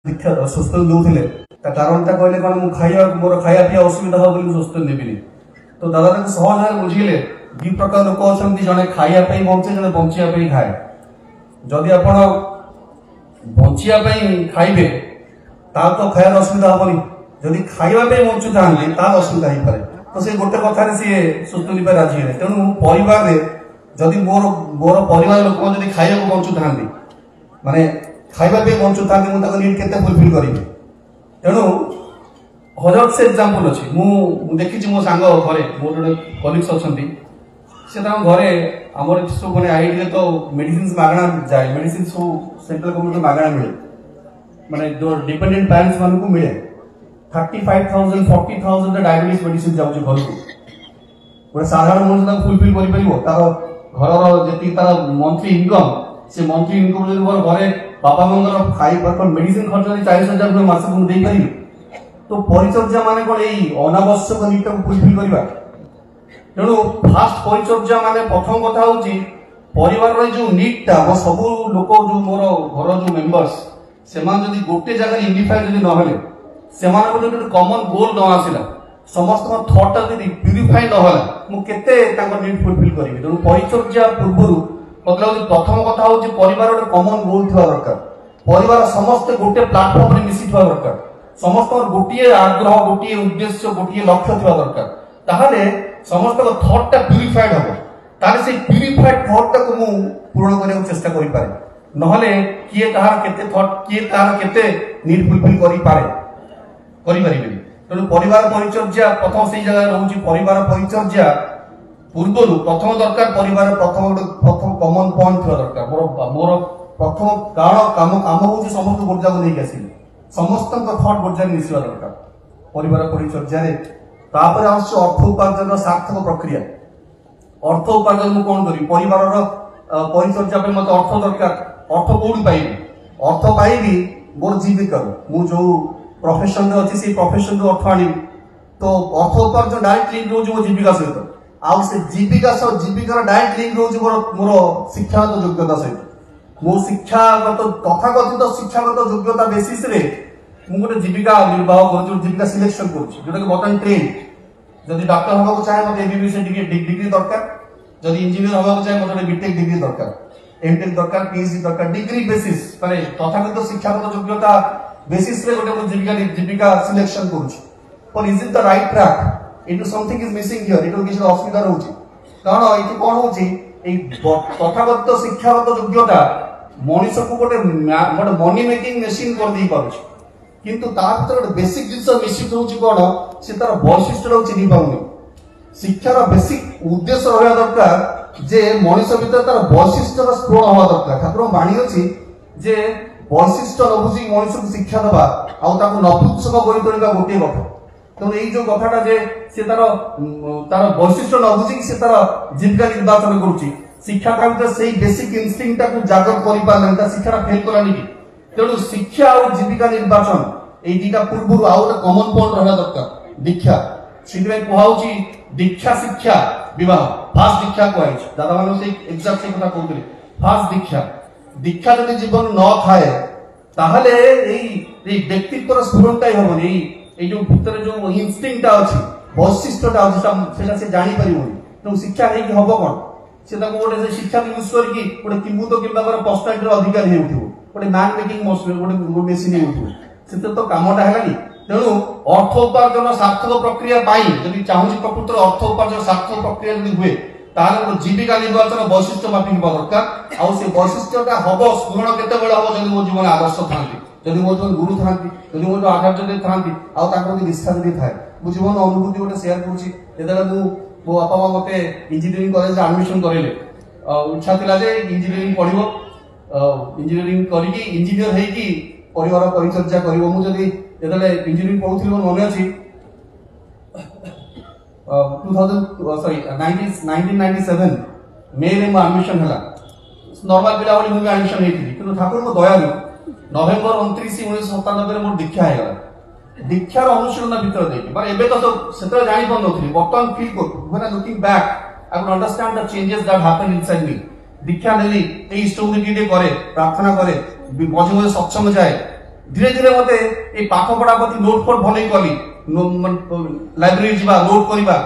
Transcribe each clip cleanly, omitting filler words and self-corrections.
ସୁସ୍ଥ ଦଉଥିଲେ ତା କାରଣଟା କହିଲେ କଣ ମୁଁ ମୋର ଖାଇବା ପିଇବା ଅସୁବିଧା ହବ ବୋଲି ସୁସ୍ଥ ନେବିନି। ତ ଦାଦା ତାକୁ ସହଜ ଭାବରେ ବୁଝିଲେ ଦି ପ୍ରକାର ଲୋକ ଅଛନ୍ତି, ଜଣେ ଖାଇବା ପାଇଁ ବଞ୍ଚେ, ଜଣେ ବଞ୍ଚିବା ପାଇଁ ଖାଏ। ଯଦି ଆପଣ ବଞ୍ଚିବା ପାଇଁ ଖାଇବେ ତାହେଲେ ତ ଖାଇବାର ଅସୁବିଧା ହବନି, ଯଦି ଖାଇବା ପାଇଁ ବଞ୍ଚୁଥାନ୍ତି ତାହେଲେ ଅସୁବିଧା ହେଇପାରେ। ତ ସେ ଗୋଟେ କଥାରେ ସିଏ ସୁସ୍ଥ ନେବା ରାଜି ହେଲେ। ତେଣୁ ପରିବାରରେ ଯଦି ମୋର ପରିବାର ଲୋକ ଯଦି ଖାଇବାକୁ ବଞ୍ଚୁଥାନ୍ତି, ମାନେ ଖାଇବା ପାଇଁ ବଞ୍ଚୁଥାନ୍ତି, ମୁଁ ତାଙ୍କ ନିଡ୍ କେତେ ଫୁଲଫିଲ୍ କରିବି। ତେଣୁ ହଜାର ସେ ଏକ୍ସାମ୍ପଲ ଅଛି। ମୁଁ ଦେଖିଛି ମୋ ସାଙ୍ଗ ଘରେ, ମୋର ଜଣେ କଲିଗ୍ସ ଅଛନ୍ତି, ସେ ତାଙ୍କ ଘରେ ଆମର ସବୁ ମାନେ ଆଇଡିରେ ତ ମେଡିସିନ ମାଗଣା ଯାଏ, ମେଡିସିନ ସବୁ ସେଣ୍ଟ୍ରାଲ ଗଭର୍ଣ୍ଣମେଣ୍ଟ ମାଗଣା ମିଳେ, ମାନେ ଯୋଉ ଡିପେଣ୍ଡେଣ୍ଟ ପ୍ୟାରେଣ୍ଟସ୍ ମାନଙ୍କୁ ମିଳେ। 35,000 40,000 ଡାଇବେଟିସ୍ ମେଡିସିନ ଯାଉଛି ଘରକୁ। ଗୋଟେ ସାଧାରଣ ମଣିଷ ତାକୁ ଫୁଲଫିଲ୍ କରିପାରିବ? ତାର ଘରର ଯେତିକି ତାର ମନ୍ଥଲି ଇନକମ୍, ସେ ମନ୍ଥଲି ଇନକମ୍ ଯଦି ମୋର ଘରେ ବାପା ମାଙ୍କର ଖାଇବା ମେଡିସିନ ଖର୍ଚ୍ଚ ଯଦି 40,000 ମାସକୁ ମୁଁ ଦେଇପାରିବି, ତ ପରିଚର୍ଯା ମାନେ କଣ ଏଇ ଅନାବଶ୍ୟକ ନିଡଟାକୁ ଫୁଲଫିଲ୍ କରିବା? ତେଣୁ ଫାଷ୍ଟ ପରିଚର୍ଯା ମାନେ ପ୍ରଥମ କଥା ହଉଛି ପରିବାରର ଯୋଉ ନିଡଟା, ସବୁ ଲୋକ ଯୋଉ ମୋର ଘର ଯୋଉ ମେମ୍ବର୍ସ, ସେମାନେ ଯଦି ଗୋଟେ ଜାଗାରେ ୟୁନିଫାଇଡ୍ ଯଦି ନହେଲେ, ସେମାନଙ୍କ ଯଦି ଗୋଟେ କମନ ଗୋଲ ନ ଆସିଲା, ସମସ୍ତଙ୍କ ଥଟ୍ଟା ଯଦି ପ୍ୟୁରିଫାଇ ନହେଲା, ମୁଁ କେତେ ତାଙ୍କ ନିଡ୍ ଫୁଲଫିଲ୍ କରିବି? ତେଣୁ ପରିଚର୍ଯା ପୂର୍ବରୁ ପ୍ରଥମ କଥା ହଉଛି ପରିବାର ଗୋଟେ କମନ ଗୋଲ ଥିବା ଦରକାର। ପରିବାର ସମସ୍ତେ ଗୋଟେ ପ୍ଲାଟଫର୍ମରେ ମିଶିଥିବା ଦରକାର, ସମସ୍ତଙ୍କର ଗୋଟିଏ ଆଗ୍ରହ, ଗୋଟିଏ ଉଦ୍ଦେଶ୍ୟ, ଗୋଟିଏ ଲକ୍ଷ୍ୟ ଥିବା ଦରକାର। ତାହେଲେ ସମସ୍ତଙ୍କ ଥଟ୍ଟା ପ୍ୟୁରିଫାଇଡ୍ ହବ, ତାହେଲେ ସେଇ ପ୍ୟୁରିଫାଇଡ୍ ଥଟ୍ଟାକୁ ମୁଁ ପୂରଣ କରିବାକୁ ଚେଷ୍ଟା କରିପାରେ। ନହେଲେ କିଏ କାହାର କେତେ ଥଟ୍, କିଏ କାହାର କେତେ ନିଡ୍ ଫୁଲଫିଲ୍ କରିପାରିବେନି। ତେଣୁ ପରିବାର ପରିଚର୍ଯା ପ୍ରଥମ ସେଇ ଜାଗାରେ ରହୁଛି। ପରିବାର ପରିଚର୍ଯା ପୂର୍ବରୁ ପ୍ରଥମ ଦରକାର, ପରିବାର ପ୍ରଥମ କମନ ପଏଣ୍ଟ ଥିବା ଦରକାର। ମୋର ପ୍ରଥମ କାମ ହଉଛି ସମସ୍ତ ଗୋର୍ଜାକୁ ନେଇକି ଆସିବି, ସମସ୍ତଙ୍କ ଥଟ୍ ଗୋର୍ଜାରେ ମିଶିବା ଦରକାର ପରିବାର ପରିଚର୍ଯାରେ। ତାପରେ ଆସୁଛି ଅର୍ଥ ଉପାର୍ଜନର ସାର୍ଥକ ପ୍ରକ୍ରିୟା। ଅର୍ଥ ଉପାର୍ଜନ ମୁଁ କଣ କରିବି? ପରିବାରର ପରିଚର୍ଯା ପାଇଁ ମତେ ଅର୍ଥ ଦରକାର। ଅର୍ଥ କୋଉଠି ପାଇବି? ଅର୍ଥ ପାଇବି ମୋର ଜୀବିକାରୁ। ମୁଁ ଯୋଉ ପ୍ରଫେସନରେ ଅଛି ସେଇ ପ୍ରଫେସନରୁ ଅର୍ଥ ଆଣିବି। ତ ଅର୍ଥ ଉପାର୍ଜନ ଡାଇରେକ୍ଟ ଲିଙ୍କ ରହୁଛି ମୋ ଜୀବିକା ସହିତ, ଆଉ ସେ ଜୀବିକା ସହ ଜୀବିକାର ଡାଇରେକ୍ଟ ଲିଙ୍କ ରହୁଛି ମୋର ଶିକ୍ଷାଗତ ଯୋଗ୍ୟତା ସହିତ। ମୋ ତଥାକଥିତ ଶିକ୍ଷାଗତ ଯୋଗ୍ୟତା ବେସିସରେ ମୁଁ ଗୋଟେ ଜୀବିକା ନିର୍ବାହ କରୁଛି, ଜୀବିକା ସିଲେକ୍ସନ କରୁଛି, ଯୋଉଟାକି ବର୍ତ୍ତମାନ ଟ୍ରେନ୍। ଯଦି ଡକ୍ଟର ହବାକୁ ଚାହେଁ ମତେ ଏବିବିଏସ୍ ଡିଗ୍ରୀ ଦରକାର, ଯଦି ଇଞ୍ଜିନିୟର ହବାକୁ ଚାହେଁ ମତେ ବିଟେକ୍ ଡିଗ୍ରୀ ଦରକାର, ଏମଟେକ୍ ଦରକାର, ପିଏଚଡି ଦରକାର। ଡିଗ୍ରୀ ବେସିସ୍ ମାନେ ତଥାକଥିତ ଶିକ୍ଷାଗତ ଯୋଗ୍ୟତା ବେସିସରେ ଗୋଟେ ମୁଁ ଜୀବିକା ସିଲେକ୍ସନ କରୁଛି। But is it the right track? Something is missing here. ଏଠୁ କିଛି ଅସୁବିଧା ରହୁଛି। କାରଣ ଏଠି କଣ ହଉଛି, ଏଇ ତଥାକଥିତ ଶିକ୍ଷାଗତ ଯୋଗ୍ୟତା ମଣିଷକୁ ଗୋଟେ ମନି ମେକିଂ ମେସିନ୍ କରିଦେଇ ପାରୁଛି, କିନ୍ତୁ ତା ଭିତରେ ଗୋଟେ ବେସିକ ଜିନିଷ ମିସିଂ ହଉଛି କଣ, ସେ ତାର ବୈଶିଷ୍ଟ୍ୟଟାକୁ ଚିହ୍ନି ପାରୁନି। ଶିକ୍ଷାର ବେସିକ ଉଦ୍ଦେଶ୍ୟ ରହିବା ଦରକାର ଯେ ମଣିଷ ଭିତରେ ତାର ବୈଶିଷ୍ଟ୍ୟର ସ୍ଫୁରଣ ହବା ଦରକାର। ଠାକୁରଙ୍କ ବାଣୀ ଅଛି ଯେ ବୈଶିଷ୍ଟ୍ୟ ନ ବୁଝି ମଣିଷକୁ ଶିକ୍ଷା ଦେବା ଆଉ ତାକୁ ନପୁଂସକ କରି ତୋଳିବା ଗୋଟିଏ କଥା। ତେଣୁ ଏଇ ଯୋଉ କଥାଟା ଯେ ସେ ତାର ବୈଶିଷ୍ଟ୍ୟ ନ ବୁଝିକି ସେ ତାର ଜୀବିକା ନିର୍ବାଚନ କରୁଛି, ଶିକ୍ଷା ତା ଭିତରେ ସେଇ ବେସିକ ଇନଷ୍ଟିଂକ୍ଟଟାକୁ ଜାଗ୍ରତ କରିପାରିଲାନି, ତା ଶିକ୍ଷାଟା ଫେଲ୍ କଲାନି କି? ତେଣୁ ଶିକ୍ଷା ଆଉ ଜୀବିକା ନିର୍ବାଚନ ଏଇ ଦିଟା ପୂର୍ବରୁ ଆଉ ଗୋଟେ କମନ ପଏଣ୍ଟ ରହିବା ଦରକାର, ଦୀକ୍ଷା। ସେଥିପାଇଁ କୁହାଉଛି ଦୀକ୍ଷା ଶିକ୍ଷା ବିବାହ। ଫାଷ୍ଟ ଦୀକ୍ଷା କୁହାଯାଇଛି, ଦାଦା ମାନେ ସେଇ ଏକ୍ସାକ୍ଟ ସେଇ କଥା କହୁଥିଲେ। ଫାଷ୍ଟ ଦୀକ୍ଷା। ଦୀକ୍ଷା ଯଦି ଜୀବନ ନ ଥାଏ ତାହେଲେ ଏଇ ବ୍ୟକ୍ତିତ୍ୱର ସ୍ଫୁରଣଟା ହବନି। ଏଇ ଯୋଉ ଭିତରେ ଯୋଉ ଇନଷ୍ଟିଂକ୍ଟଟା ଅଛି, ବୈଶିଷ୍ଟ୍ୟଟା ଅଛି, ସେଟା ସେ ଜାଣିପାରିବନି। ତେଣୁ ଶିକ୍ଷା ହେଇକି ହବ କଣ? ସେ ତାକୁ ଗୋଟେ ସେ ଶିକ୍ଷା ୟୁଜ କରିକି ଗୋଟେ କିମ୍ବୁତ କିମ୍ବା ପର୍ସନାଲିଟିର ଅଧିକାରୀ ହେଉଥିବ, ଗୋଟେ ମ୍ୟାନ ମେକିଂ ଗୋଟେ ମେସିନ୍ ହେଉଥିବ, ସେଥିରେ ତ କାମଟା ହେଲାନି। ତେଣୁ ଅର୍ଥ ଉପାର୍ଜନ ସାର୍ଥକ ପ୍ରକ୍ରିୟା ପାଇଁ ଯଦି ଚାହୁଁଛି ପ୍ରକୃତରେ ଅର୍ଥ ଉପାର୍ଜନ ସାର୍ଥକ ପ୍ରକ୍ରିୟା ଯଦି ହୁଏ, ତାହେଲେ ମୋର ଜୀବିକା ନିର୍ବାଚନ ବୈଶିଷ୍ଟ୍ୟ ମାପି ହେବା ଦରକାର। ଆଉ ସେ ବୈଶିଷ୍ଟ୍ୟଟା ହବ ସ୍ଫୁରଣ କେତେବେଳେ ହବ? ଯଦି ମୋ ଜୀବନ ଆଦର୍ଶ ଥାନ୍ତି, ଯଦି ମୋ ଜୀବନ ଗୁରୁ ଥାନ୍ତି, ଯଦି ମୋ ଜୀବନ ଆଚାର୍ଯ୍ୟ ଥାନ୍ତି, ଆଉ ତାଙ୍କ ପ୍ରତି ନିଷ୍ଠା ଯଦି ଥାଏ। ମୁଁ ଜୀବନ ଅନୁଭୂତି ଗୋଟେ ସେୟାର କରୁଛି। ଯେତେବେଳେ ମୋ ବାପା ମା ମତେ ଇଞ୍ଜିନିୟରିଂ କଲେଜରେ ଆଡମିସନ କରେଇଲେ, ଇଚ୍ଛା ଥିଲା ଯେ ଇଞ୍ଜିନିୟରିଂ ପଢିବ, ଇଞ୍ଜିନିୟରିଂ କରିକି ଇଞ୍ଜିନିୟର ହେଇକି ପରିବାର ପରିଚର୍ଯା କରିବ। ମୁଁ ଯଦି ଯେତେବେଳେ ଇଞ୍ଜିନିୟରିଂ ପଢୁଥିଲି, ମୋର ମନେ ଅଛି 1997 ମେରେ ମୋ ଆଡମିସନ ହେଲା। ନର୍ମାଲ ପିଲା ଭଳି ମୁଁ ବି ଆଡମିସନ ହେଇଥିଲି, କିନ୍ତୁ ଠାକୁରଙ୍କ ଦୟାରୁ ନଭେମ୍ବର 29, 1997 ମୋର ଦୀକ୍ଷା ହେଇଗଲା। ଦୀକ୍ଷାର ଅନୁଶୀଳନ ଭିତରେ ଦେଇକି ମାନେ ଏବେ ତ ସେତେବେଳେ ଜାଣିପାରୁନଥିଲି, ବର୍ତ୍ତମାନ ଫିଲ୍ କରୁଥିଲି। when I looking back I could understand the changes that happened inside me. ଦୀକ୍ଷା ନେଲି, ଏଇ ଇଷ୍ଟଭୂତି ଟିକେ କରେ, ପ୍ରାର୍ଥନା କରେ, ମଝି ମଝି ସତ୍ସଙ୍ଗ ଯାଏ, धीरे धीरे मते ए पाठ पढ़ा प्रति नोट फट भले कली लाइब्रेरी जीवा नोट करबा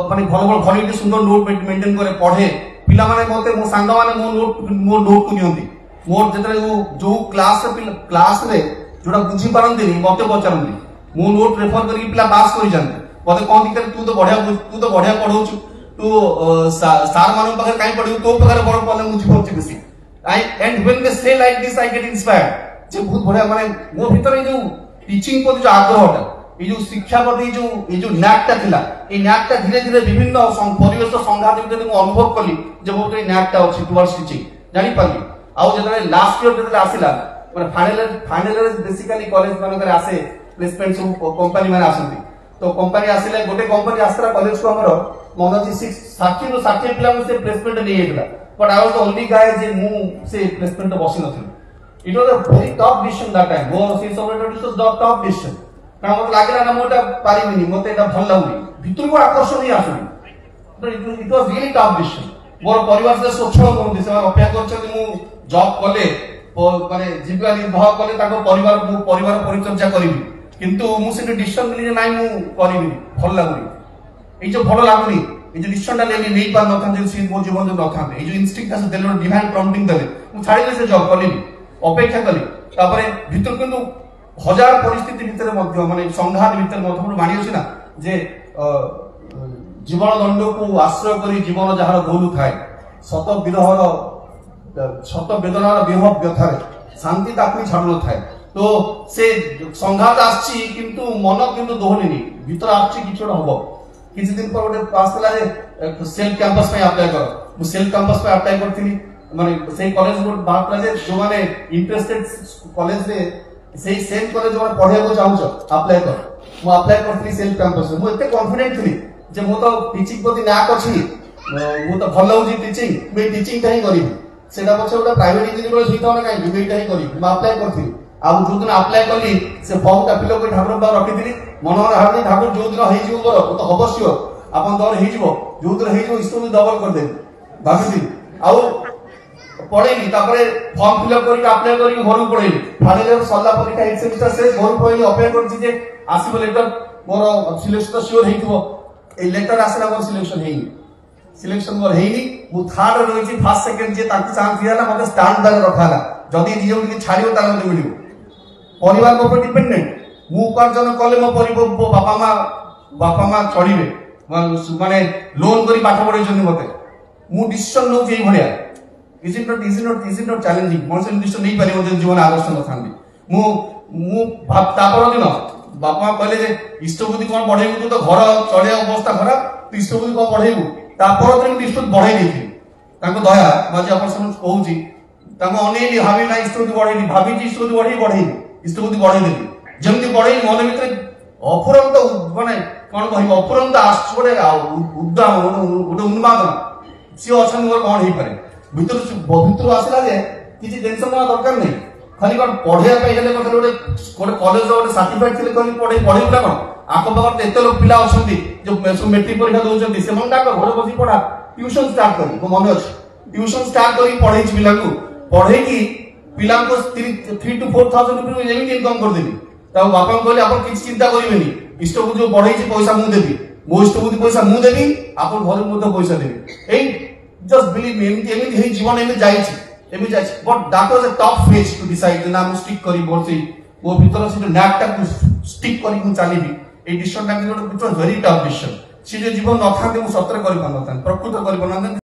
माने भल भल भल सुंदर नोट मेंटेन करे पढ़े पिला माने मते मो सांगा माने मो नोट को नियंती मोर जेतरे जो क्लास रे जोडा बुझी पारंती मते पचारंती मो नोट रेफर करी पिला पास करी जानते मते कोन दिकर तू तो बढ़िया पढौछु तू सार मानो पाखे काई पढियो तो प्रकार बड़ पले मुझी पड़छि बेसी आई and when they say like this I get inspired जे बहुत बढ़िया माने मो भीतर जो टीचिंग प्रति जो आग्रहटा ये जो शिक्षा प्रति जो न्याकटा थिला ए न्याकटा धीरे धीरे विभिन्न परिवेश संघात भितर मु अनुभव कली जे मोर ए न्याकटा अछि टुवर्ड्स टीचिंग जानि पाली आउ जतरे लास्ट ईयर जतरे आसिला माने फाइनल बेसिकली कॉलेज मानकर आसे प्लेसमेंट सब कंपनी माने आसंती तो कंपनी आसिले गोटे कंपनी आसरा कॉलेज को हमर मन अछि 60 पिला से प्लेसमेंट नै हेतला but I was the only guy जे मु से प्लेसमेंट बसि नथि it was a very tough decision that time वो से सब it was the tough decision ना मत लागला ना मोटा पारिबिनी मते एटा भल लागुनी भितर को आकर्षण नै आसुनी तो it was really tough decision मोर परिवार से सोचो कोन दिसे अपेक्षा करछथि मु जॉब कले माने जीविका निर्वाह कले ताको परिवार परिचर्या करिवि किंतु मु से डिसीजन ले नै मु करिवि भल लागुनी ए जो भल लागुनी ए जो डिसीजन ता ले नै पार न था जे मो जीवन जो न था ए जो इंस्टिंक्ट आसे देलो डिवाइन प्रॉम्प्टिंग देले मु छाड़िले से जॉब कलिनी अपेक्षा कली तापरे भितर किंतु हजार परिस्थिति भितर मध्य माने संघात भितर मध्य मानी अछि ना जे जीवन दंड को आश्रय करी जीवन जहार गोलु थाए शत विरहर शत वेदनार विरह व्यथारे शांति ताकि छाडु थाए तो से संघात आछि किंतु मन किंतु दोहलिनी भीतर आछि किछोड हबो किछि दिन पर गोटे पास कला जे सेल्फ कैंपस पे अप्लाई कर मु सेल्फ कैंपस पे अप्लाई करथिनी माने से कॉलेज को बात कला जे जो माने इंटरेस्टेड कॉलेज रे से सेम कॉलेज माने पढे को चाहू अप्लाई कर मु अप्लाई करथिनी सेल्फ कैंपस मु एते कॉन्फिडेंट थिनी जे मु तो टीचिंग प्रति नाक अछि मु तो भल होजी टीचिंग मे टीचिंग काहे करिवि सेटा पछे ओटा प्राइवेट इंजीनियर होइता न काहे बीटा ही करिवि मु अप्लाई करथिनी आ जो दिन अप्लाई कली से फॉर्म टा फिल कर ठाकुर बा रखि दिली मनोहर हार्दी ठाकुर जो दिन हेइ जिवो मोर तो अवश्य आपन दर हेइ जिवो जो दिन हेइ जिवो इसको डबल कर दे भाबिली आउ पढेनी तापरे फॉर्म फिल कर अप्लाई करी घर पढेनी फाइनल इयर सल्ला परीक्षा एक सेमिस्टर से घर पढेनी अपेक्षा करछि जे आसीबो लेटर मोर सिलेक्शन श्योर हेइथबो ए लेटर आसला मोर सिलेक्शन मोर हेइनी मु थर्ड रहिछि फर्स्ट सेकंड जे ताकि चांस दिया ना मते स्टैंड बाय रखाला जदी निजो के छाड़ियो तार मते मिलियो परिवार को डिपेंडेंट मु उपार्जन कले मो बापा मां चढ़िबे माने लोन करी पाठ पढै जनी मते मु डिसीजन नो जेई भलिया इज इट नॉट चैलेंजिंग मोर से डिसीजन नहीं पारे मते जीवन आदर्श न थांदी मु भाबता पर दिन बापा कहले जे इष्टबुद्धि कोन पढैबु तो घर चढ़िया अवस्था खराब तू इष्टबुद्धि कोन पढैबु ता पर दिन इष्टबुद्धि बढ़ाई देथि ताको दया माजे अपन समझ कहूची ताको अनेली भाबी ना इष्टबुद्धि बढ़ाई भाबी जी इष्टबुद्धि बढ़ाई इष्टबुद्धि बढ़ाई देली जमती बढ़ाई मन भितर अफुरंत माने कोन कहबो अफुरंत आश्चर्य उद्दाम गोटे उन्मादना सी अछन मोर कोन हेइ पारे भीतर आसला जे किछि टेंशन ना दरकार नै खाली कोन पढिया पई हेले मतलब गोटे कॉलेज रो गोटे सर्टिफिकेट थिले कोन पढै पुरा कोन आको बागर एते लोग पिला अछंती जो मेट्रिक परीक्षा दोचंती से मन डाक घर बसी पढा ट्यूशन स्टार्ट करी को मन अछि ट्यूशन स्टार्ट करी पढै छि पिला को पढै की पिला को 3 to 4000 रुपया जेमी इनकम कर देबी ता बापा कहले आपण किछ चिंता करिवेनी इष्टबुद्धि जो पढै छि पैसा मु देबी मो इष्टबुद्धि पैसा मु देबी आपण घर मु पैसा देबी एई जस्ट बिलीव मी एमी हे जीवन एमी जाई छि but that was a tough phase two decide ना मु स्टिक करी बोलछि वो भीतर से नैकटा को स्टिक करी मु चलीबी ए डिसीजन टा कि वेरी टफ डिसीजन से जीवन न थाते मु सत्र करि पानता प्रकृत करि पानता